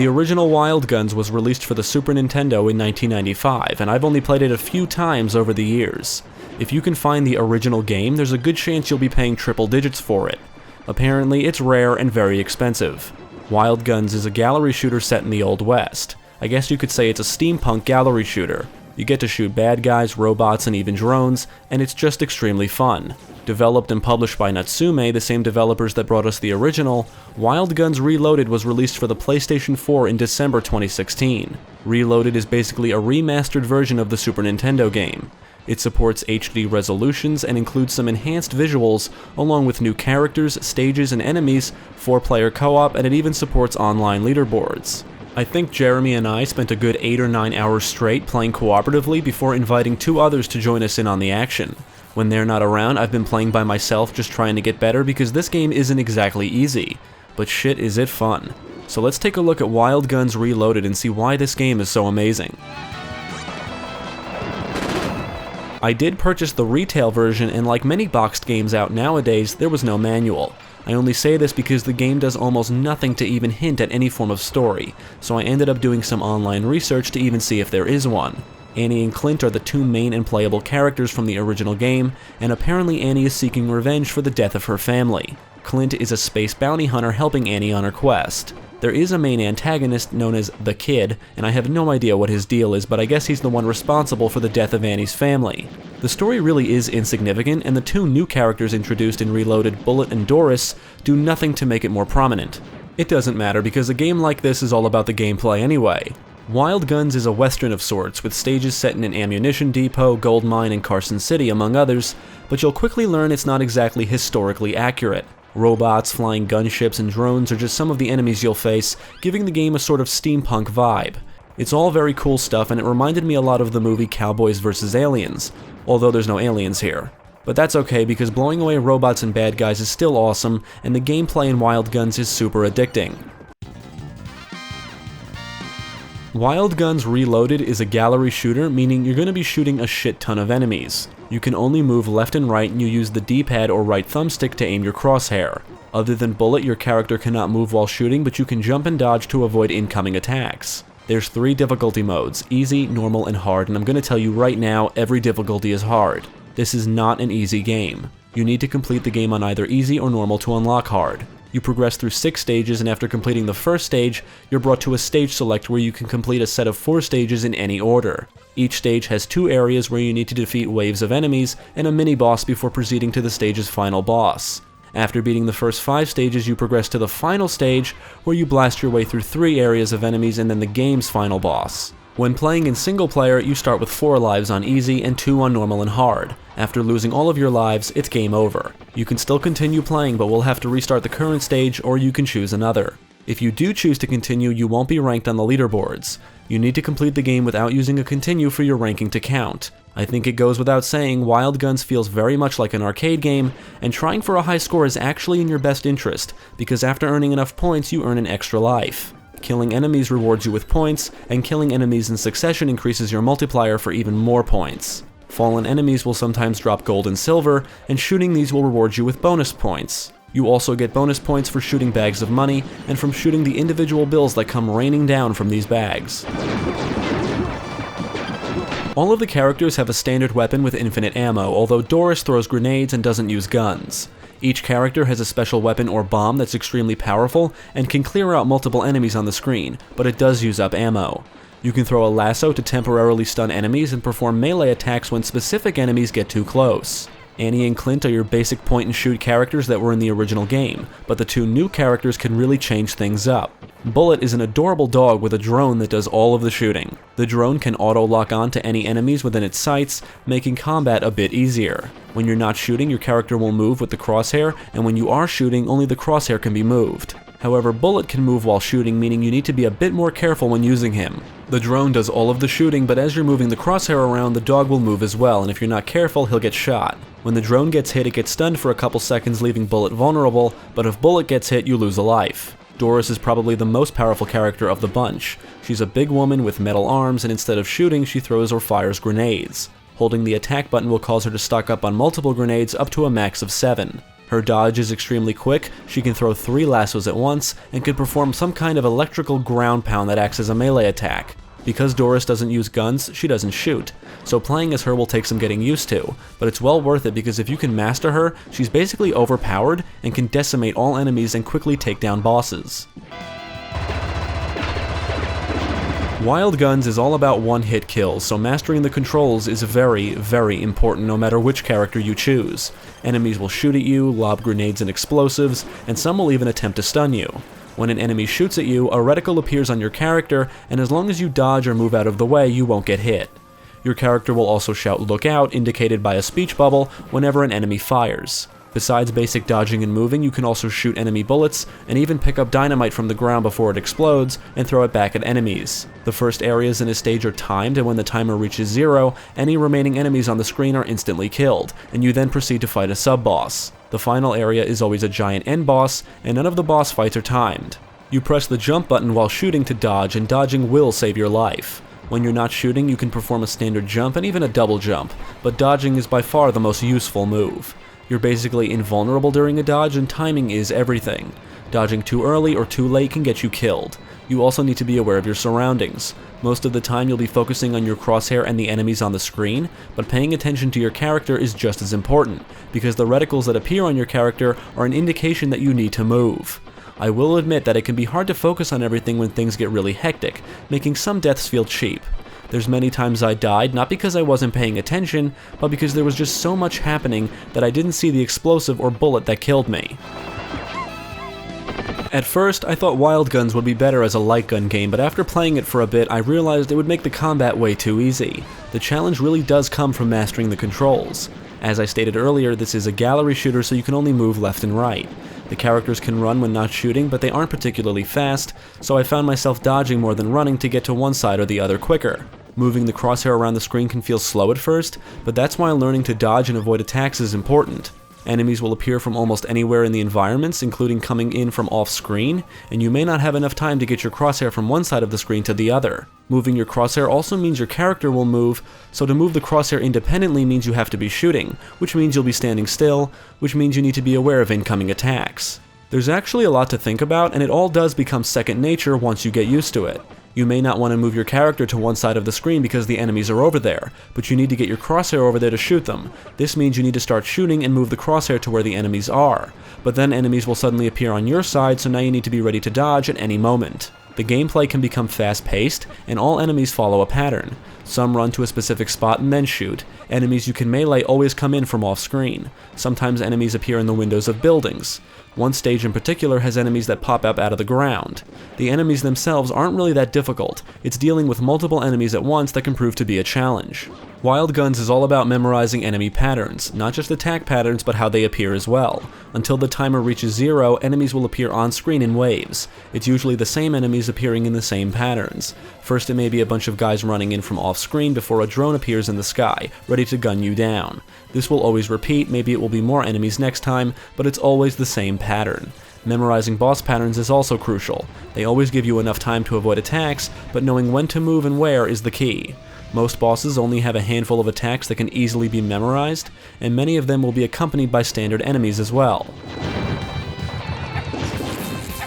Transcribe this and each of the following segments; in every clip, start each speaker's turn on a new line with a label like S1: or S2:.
S1: The original Wild Guns was released for the Super Nintendo in 1995, and I've only played it a few times over the years. If you can find the original game, there's a good chance you'll be paying triple digits for it. Apparently, it's rare and very expensive. Wild Guns is a gallery shooter set in the Old West. I guess you could say it's a steampunk gallery shooter. You get to shoot bad guys, robots, and even drones, and it's just extremely fun. Developed and published by Natsume, the same developers that brought us the original, Wild Guns Reloaded was released for the PlayStation 4 in December 2016. Reloaded is basically a remastered version of the Super Nintendo game. It supports HD resolutions and includes some enhanced visuals, along with new characters, stages, and enemies, 4-player co-op, and it even supports online leaderboards. I think Jeremy and I spent a good 8 or 9 hours straight playing cooperatively before inviting 2 others to join us in on the action. When they're not around, I've been playing by myself just trying to get better because this game isn't exactly easy. But shit is it fun. So let's take a look at Wild Guns Reloaded and see why this game is so amazing. I did purchase the retail version, and like many boxed games out nowadays, there was no manual. I only say this because the game does almost nothing to even hint at any form of story, so I ended up doing some online research to even see if there is one. Annie and Clint are the 2 main and playable characters from the original game, and apparently Annie is seeking revenge for the death of her family. Clint is a space bounty hunter helping Annie on her quest. There is a main antagonist known as the Kid, and I have no idea what his deal is, but I guess he's the one responsible for the death of Annie's family. The story really is insignificant, and the 2 new characters introduced in Reloaded, Bullet and Doris, do nothing to make it more prominent. It doesn't matter because a game like this is all about the gameplay anyway. Wild Guns is a western of sorts, with stages set in an ammunition depot, gold mine, and Carson City, among others, but you'll quickly learn it's not exactly historically accurate. Robots, flying gunships, and drones are just some of the enemies you'll face, giving the game a sort of steampunk vibe. It's all very cool stuff, and it reminded me a lot of the movie Cowboys vs. Aliens, although there's no aliens here. But that's okay, because blowing away robots and bad guys is still awesome, and the gameplay in Wild Guns is super addicting. Wild Guns Reloaded is a gallery shooter, meaning you're going to be shooting a shit ton of enemies. You can only move left and right, and you use the D-pad or right thumbstick to aim your crosshair. Other than Bullet, your character cannot move while shooting, but you can jump and dodge to avoid incoming attacks. There's 3 difficulty modes, easy, normal, and hard, and I'm going to tell you right now, every difficulty is hard. This is not an easy game. You need to complete the game on either easy or normal to unlock hard. You progress through 6 stages, and after completing the first stage, you're brought to a stage select where you can complete a set of 4 stages in any order. Each stage has 2 areas where you need to defeat waves of enemies and a mini-boss before proceeding to the stage's final boss. After beating the first 5 stages, you progress to the final stage, where you blast your way through 3 areas of enemies and then the game's final boss. When playing in single player, you start with 4 lives on easy and 2 on normal and hard. After losing all of your lives, it's game over. You can still continue playing, but will have to restart the current stage, or you can choose another. If you do choose to continue, you won't be ranked on the leaderboards. You need to complete the game without using a continue for your ranking to count. I think it goes without saying, Wild Guns feels very much like an arcade game, and trying for a high score is actually in your best interest, because after earning enough points, you earn an extra life. Killing enemies rewards you with points, and killing enemies in succession increases your multiplier for even more points. Fallen enemies will sometimes drop gold and silver, and shooting these will reward you with bonus points. You also get bonus points for shooting bags of money, and from shooting the individual bills that come raining down from these bags. All of the characters have a standard weapon with infinite ammo, although Doris throws grenades and doesn't use guns. Each character has a special weapon or bomb that's extremely powerful and can clear out multiple enemies on the screen, but it does use up ammo. You can throw a lasso to temporarily stun enemies and perform melee attacks when specific enemies get too close. Annie and Clint are your basic point-and-shoot characters that were in the original game, but the 2 new characters can really change things up. Bullet is an adorable dog with a drone that does all of the shooting. The drone can auto-lock on to any enemies within its sights, making combat a bit easier. When you're not shooting, your character will move with the crosshair, and when you are shooting, only the crosshair can be moved. However, Bullet can move while shooting, meaning you need to be a bit more careful when using him. The drone does all of the shooting, but as you're moving the crosshair around, the dog will move as well, and if you're not careful, he'll get shot. When the drone gets hit, it gets stunned for a couple seconds, leaving Bullet vulnerable, but if Bullet gets hit, you lose a life. Doris is probably the most powerful character of the bunch. She's a big woman with metal arms, and instead of shooting, she throws or fires grenades. Holding the attack button will cause her to stock up on multiple grenades up to a max of 7. Her dodge is extremely quick, she can throw 3 lassos at once, and can perform some kind of electrical ground pound that acts as a melee attack. Because Doris doesn't use guns, she doesn't shoot, so playing as her will take some getting used to, but it's well worth it because if you can master her, she's basically overpowered and can decimate all enemies and quickly take down bosses. Wild Guns is all about one-hit kills, so mastering the controls is very, very important no matter which character you choose. Enemies will shoot at you, lob grenades and explosives, and some will even attempt to stun you. When an enemy shoots at you, a reticle appears on your character, and as long as you dodge or move out of the way, you won't get hit. Your character will also shout "Look out," indicated by a speech bubble, whenever an enemy fires. Besides basic dodging and moving, you can also shoot enemy bullets, and even pick up dynamite from the ground before it explodes, and throw it back at enemies. The first areas in a stage are timed, and when the timer reaches 0, any remaining enemies on the screen are instantly killed, and you then proceed to fight a sub-boss. The final area is always a giant end boss, and none of the boss fights are timed. You press the jump button while shooting to dodge, and dodging will save your life. When you're not shooting, you can perform a standard jump and even a double jump, but dodging is by far the most useful move. You're basically invulnerable during a dodge, and timing is everything. Dodging too early or too late can get you killed. You also need to be aware of your surroundings. Most of the time you'll be focusing on your crosshair and the enemies on the screen, but paying attention to your character is just as important, because the reticles that appear on your character are an indication that you need to move. I will admit that it can be hard to focus on everything when things get really hectic, making some deaths feel cheap. There's many times I died, not because I wasn't paying attention, but because there was just so much happening that I didn't see the explosive or bullet that killed me. At first, I thought Wild Guns would be better as a light gun game, but after playing it for a bit, I realized it would make the combat way too easy. The challenge really does come from mastering the controls. As I stated earlier, this is a gallery shooter, so you can only move left and right. The characters can run when not shooting, but they aren't particularly fast, so I found myself dodging more than running to get to one side or the other quicker. Moving the crosshair around the screen can feel slow at first, but that's why learning to dodge and avoid attacks is important. Enemies will appear from almost anywhere in the environments, including coming in from off-screen, and you may not have enough time to get your crosshair from one side of the screen to the other. Moving your crosshair also means your character will move, so to move the crosshair independently means you have to be shooting, which means you'll be standing still, which means you need to be aware of incoming attacks. There's actually a lot to think about, and it all does become second nature once you get used to it. You may not want to move your character to one side of the screen because the enemies are over there, but you need to get your crosshair over there to shoot them. This means you need to start shooting and move the crosshair to where the enemies are. But then enemies will suddenly appear on your side, so now you need to be ready to dodge at any moment. The gameplay can become fast-paced, and all enemies follow a pattern. Some run to a specific spot and then shoot. Enemies you can melee always come in from off-screen. Sometimes enemies appear in the windows of buildings. One stage in particular has enemies that pop up out of the ground. The enemies themselves aren't really that difficult. It's dealing with multiple enemies at once that can prove to be a challenge. Wild Guns is all about memorizing enemy patterns, not just attack patterns but how they appear as well. Until the timer reaches 0, enemies will appear on screen in waves. It's usually the same enemies appearing in the same patterns. First it may be a bunch of guys running in from off screen before a drone appears in the sky, ready to gun you down. This will always repeat, maybe it will be more enemies next time, but it's always the same pattern. Memorizing boss patterns is also crucial. They always give you enough time to avoid attacks, but knowing when to move and where is the key. Most bosses only have a handful of attacks that can easily be memorized, and many of them will be accompanied by standard enemies as well.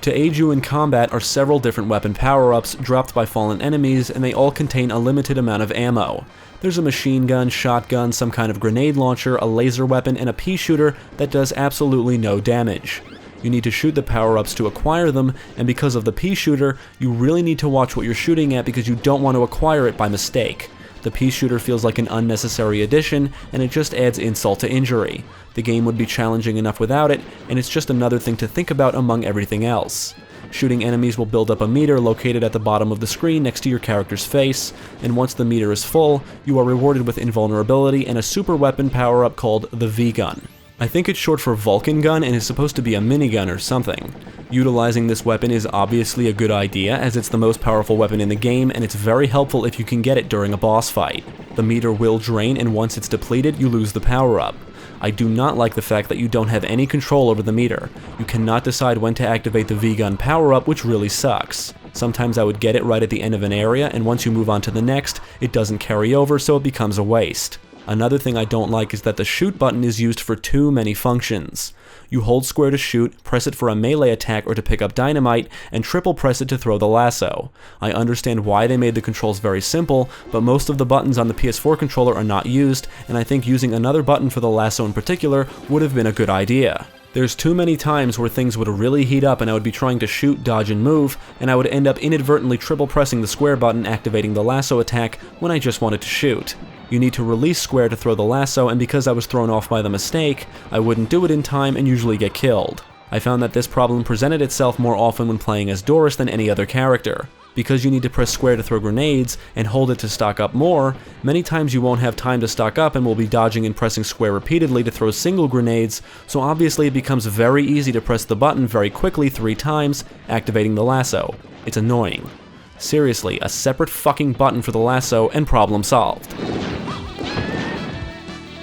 S1: To aid you in combat are several different weapon power-ups dropped by fallen enemies, and they all contain a limited amount of ammo. There's a machine gun, shotgun, some kind of grenade launcher, a laser weapon, and a pea shooter that does absolutely no damage. You need to shoot the power-ups to acquire them, and because of the pea shooter, you really need to watch what you're shooting at because you don't want to acquire it by mistake. The pea shooter feels like an unnecessary addition, and it just adds insult to injury. The game would be challenging enough without it, and it's just another thing to think about among everything else. Shooting enemies will build up a meter located at the bottom of the screen next to your character's face, and once the meter is full, you are rewarded with invulnerability and a super weapon power-up called the V-Gun. I think it's short for Vulcan Gun and is supposed to be a minigun or something. Utilizing this weapon is obviously a good idea as it's the most powerful weapon in the game and it's very helpful if you can get it during a boss fight. The meter will drain and once it's depleted, you lose the power-up. I do not like the fact that you don't have any control over the meter. You cannot decide when to activate the V-Gun power-up, which really sucks. Sometimes I would get it right at the end of an area, and once you move on to the next, it doesn't carry over, so it becomes a waste. Another thing I don't like is that the shoot button is used for too many functions. You hold square to shoot, press it for a melee attack or to pick up dynamite, and triple press it to throw the lasso. I understand why they made the controls very simple, but most of the buttons on the PS4 controller are not used, and I think using another button for the lasso in particular would have been a good idea. There's too many times where things would really heat up and I would be trying to shoot, dodge, and move, and I would end up inadvertently triple pressing the square button activating the lasso attack when I just wanted to shoot. You need to release square to throw the lasso, and because I was thrown off by the mistake, I wouldn't do it in time and usually get killed. I found that this problem presented itself more often when playing as Doris than any other character. Because you need to press square to throw grenades and hold it to stock up more, many times you won't have time to stock up and will be dodging and pressing square repeatedly to throw single grenades, so obviously it becomes very easy to press the button very quickly 3 times, activating the lasso. It's annoying. Seriously, a separate fucking button for the lasso and problem solved.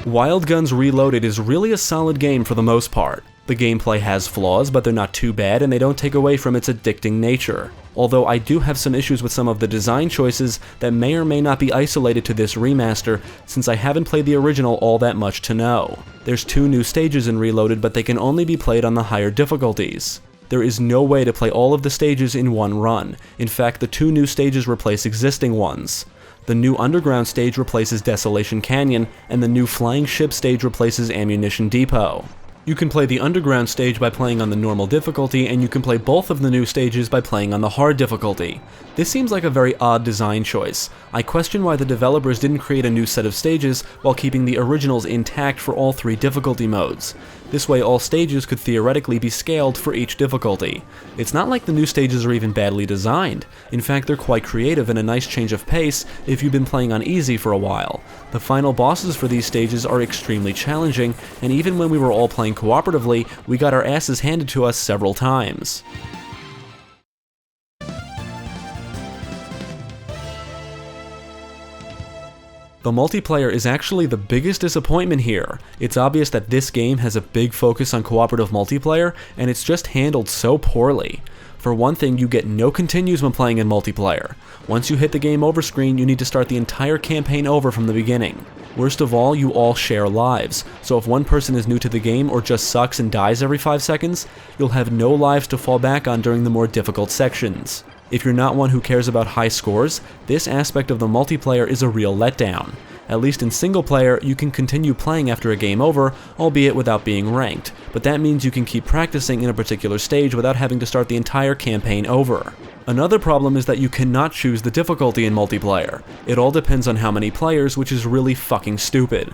S1: Wild Guns Reloaded is really a solid game for the most part. The gameplay has flaws, but they're not too bad and they don't take away from its addicting nature. Although I do have some issues with some of the design choices that may or may not be isolated to this remaster, since I haven't played the original all that much to know. There's 2 new stages in Reloaded, but they can only be played on the higher difficulties. There is no way to play all of the stages in one run. In fact, the 2 new stages replace existing ones. The new Underground stage replaces Desolation Canyon, and the new Flying Ship stage replaces Ammunition Depot. You can play the Underground stage by playing on the normal difficulty, and you can play both of the new stages by playing on the hard difficulty. This seems like a very odd design choice. I question why the developers didn't create a new set of stages while keeping the originals intact for all 3 difficulty modes. This way all stages could theoretically be scaled for each difficulty. It's not like the new stages are even badly designed. In fact, they're quite creative and a nice change of pace if you've been playing on easy for a while. The final bosses for these stages are extremely challenging, and even when we were all playing cooperatively, we got our asses handed to us several times. The multiplayer is actually the biggest disappointment here. It's obvious that this game has a big focus on cooperative multiplayer, and it's just handled so poorly. For one thing, you get no continues when playing in multiplayer. Once you hit the game over screen, you need to start the entire campaign over from the beginning. Worst of all, you all share lives, so if one person is new to the game or just sucks and dies every 5 seconds, you'll have no lives to fall back on during the more difficult sections. If you're not one who cares about high scores, this aspect of the multiplayer is a real letdown. At least in single player, you can continue playing after a game over, albeit without being ranked, but that means you can keep practicing in a particular stage without having to start the entire campaign over. Another problem is that you cannot choose the difficulty in multiplayer. It all depends on how many players, which is really fucking stupid.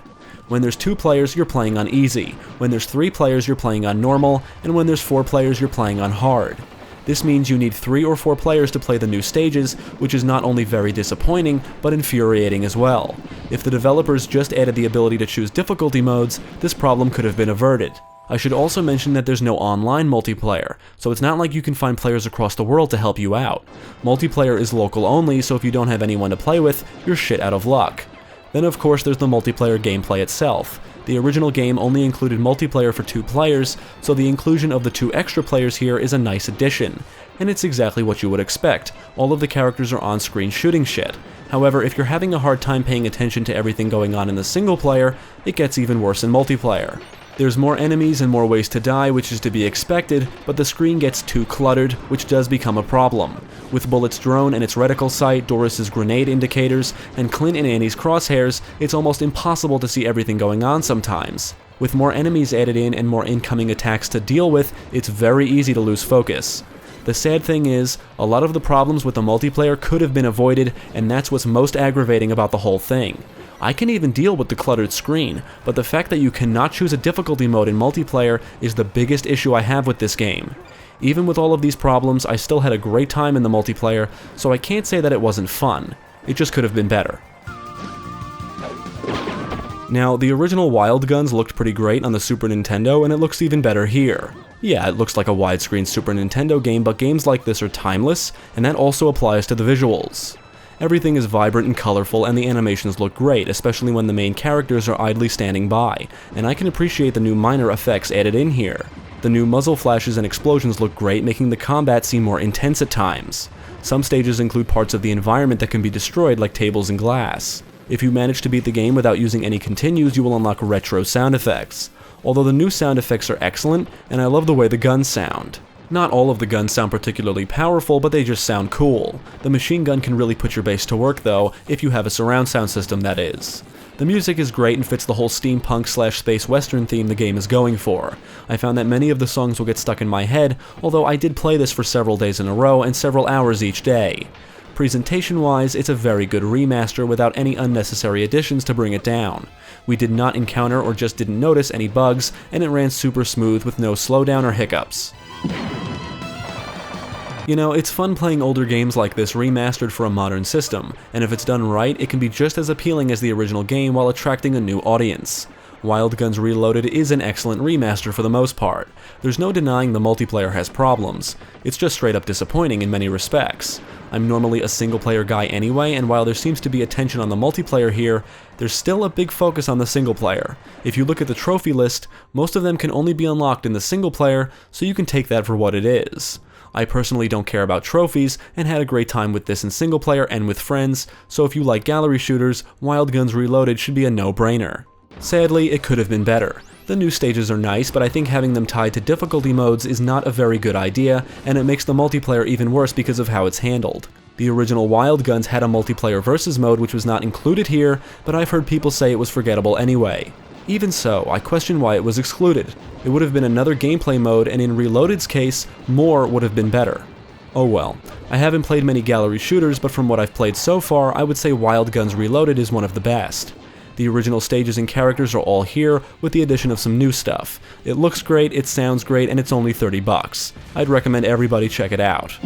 S1: When there's 2 players, you're playing on easy. When there's 3 players, you're playing on normal, and when there's 4 players, you're playing on hard. This means you need 3 or 4 players to play the new stages, which is not only very disappointing, but infuriating as well. If the developers just added the ability to choose difficulty modes, this problem could have been averted. I should also mention that there's no online multiplayer, so it's not like you can find players across the world to help you out. Multiplayer is local only, so if you don't have anyone to play with, you're shit out of luck. Then of course there's the multiplayer gameplay itself. The original game only included multiplayer for 2 players, so the inclusion of the 2 extra players here is a nice addition. And it's exactly what you would expect. All of the characters are on-screen shooting shit. However, if you're having a hard time paying attention to everything going on in the single player, it gets even worse in multiplayer. There's more enemies and more ways to die, which is to be expected, but the screen gets too cluttered, which does become a problem. With Bullet's drone and its reticle sight, Doris's grenade indicators, and Clint and Annie's crosshairs, it's almost impossible to see everything going on sometimes. With more enemies added in and more incoming attacks to deal with, it's very easy to lose focus. The sad thing is, a lot of the problems with the multiplayer could have been avoided, and that's what's most aggravating about the whole thing. I can even deal with the cluttered screen, but the fact that you cannot choose a difficulty mode in multiplayer is the biggest issue I have with this game. Even with all of these problems, I still had a great time in the multiplayer, so I can't say that it wasn't fun. It just could have been better. Now, the original Wild Guns looked pretty great on the Super Nintendo, and it looks even better here. Yeah, it looks like a widescreen Super Nintendo game, but games like this are timeless, and that also applies to the visuals. Everything is vibrant and colorful, and the animations look great, especially when the main characters are idly standing by, and I can appreciate the new minor effects added in here. The new muzzle flashes and explosions look great, making the combat seem more intense at times. Some stages include parts of the environment that can be destroyed, like tables and glass. If you manage to beat the game without using any continues, you will unlock retro sound effects. Although the new sound effects are excellent, and I love the way the guns sound. Not all of the guns sound particularly powerful, but they just sound cool. The machine gun can really put your bass to work though, if you have a surround sound system that is. The music is great and fits the whole steampunk/space western theme the game is going for. I found that many of the songs will get stuck in my head, although I did play this for several days in a row and several hours each day. Presentation-wise, it's a very good remaster without any unnecessary additions to bring it down. We did not encounter or just didn't notice any bugs, and it ran super smooth with no slowdown or hiccups. You know, it's fun playing older games like this remastered for a modern system, and if it's done right, it can be just as appealing as the original game while attracting a new audience. Wild Guns Reloaded is an excellent remaster for the most part. There's no denying the multiplayer has problems. It's just straight up disappointing in many respects. I'm normally a single player guy anyway, and while there seems to be attention on the multiplayer here, there's still a big focus on the single player. If you look at the trophy list, most of them can only be unlocked in the single player, so you can take that for what it is. I personally don't care about trophies, and had a great time with this in single player and with friends, so if you like gallery shooters, Wild Guns Reloaded should be a no-brainer. Sadly, it could have been better. The new stages are nice, but I think having them tied to difficulty modes is not a very good idea, and it makes the multiplayer even worse because of how it's handled. The original Wild Guns had a multiplayer versus mode which was not included here, but I've heard people say it was forgettable anyway. Even so, I question why it was excluded. It would have been another gameplay mode, and in Reloaded's case, more would have been better. Oh well. I haven't played many gallery shooters, but from what I've played so far, I would say Wild Guns Reloaded is one of the best. The original stages and characters are all here, with the addition of some new stuff. It looks great, it sounds great, and it's only $30. I'd recommend everybody check it out.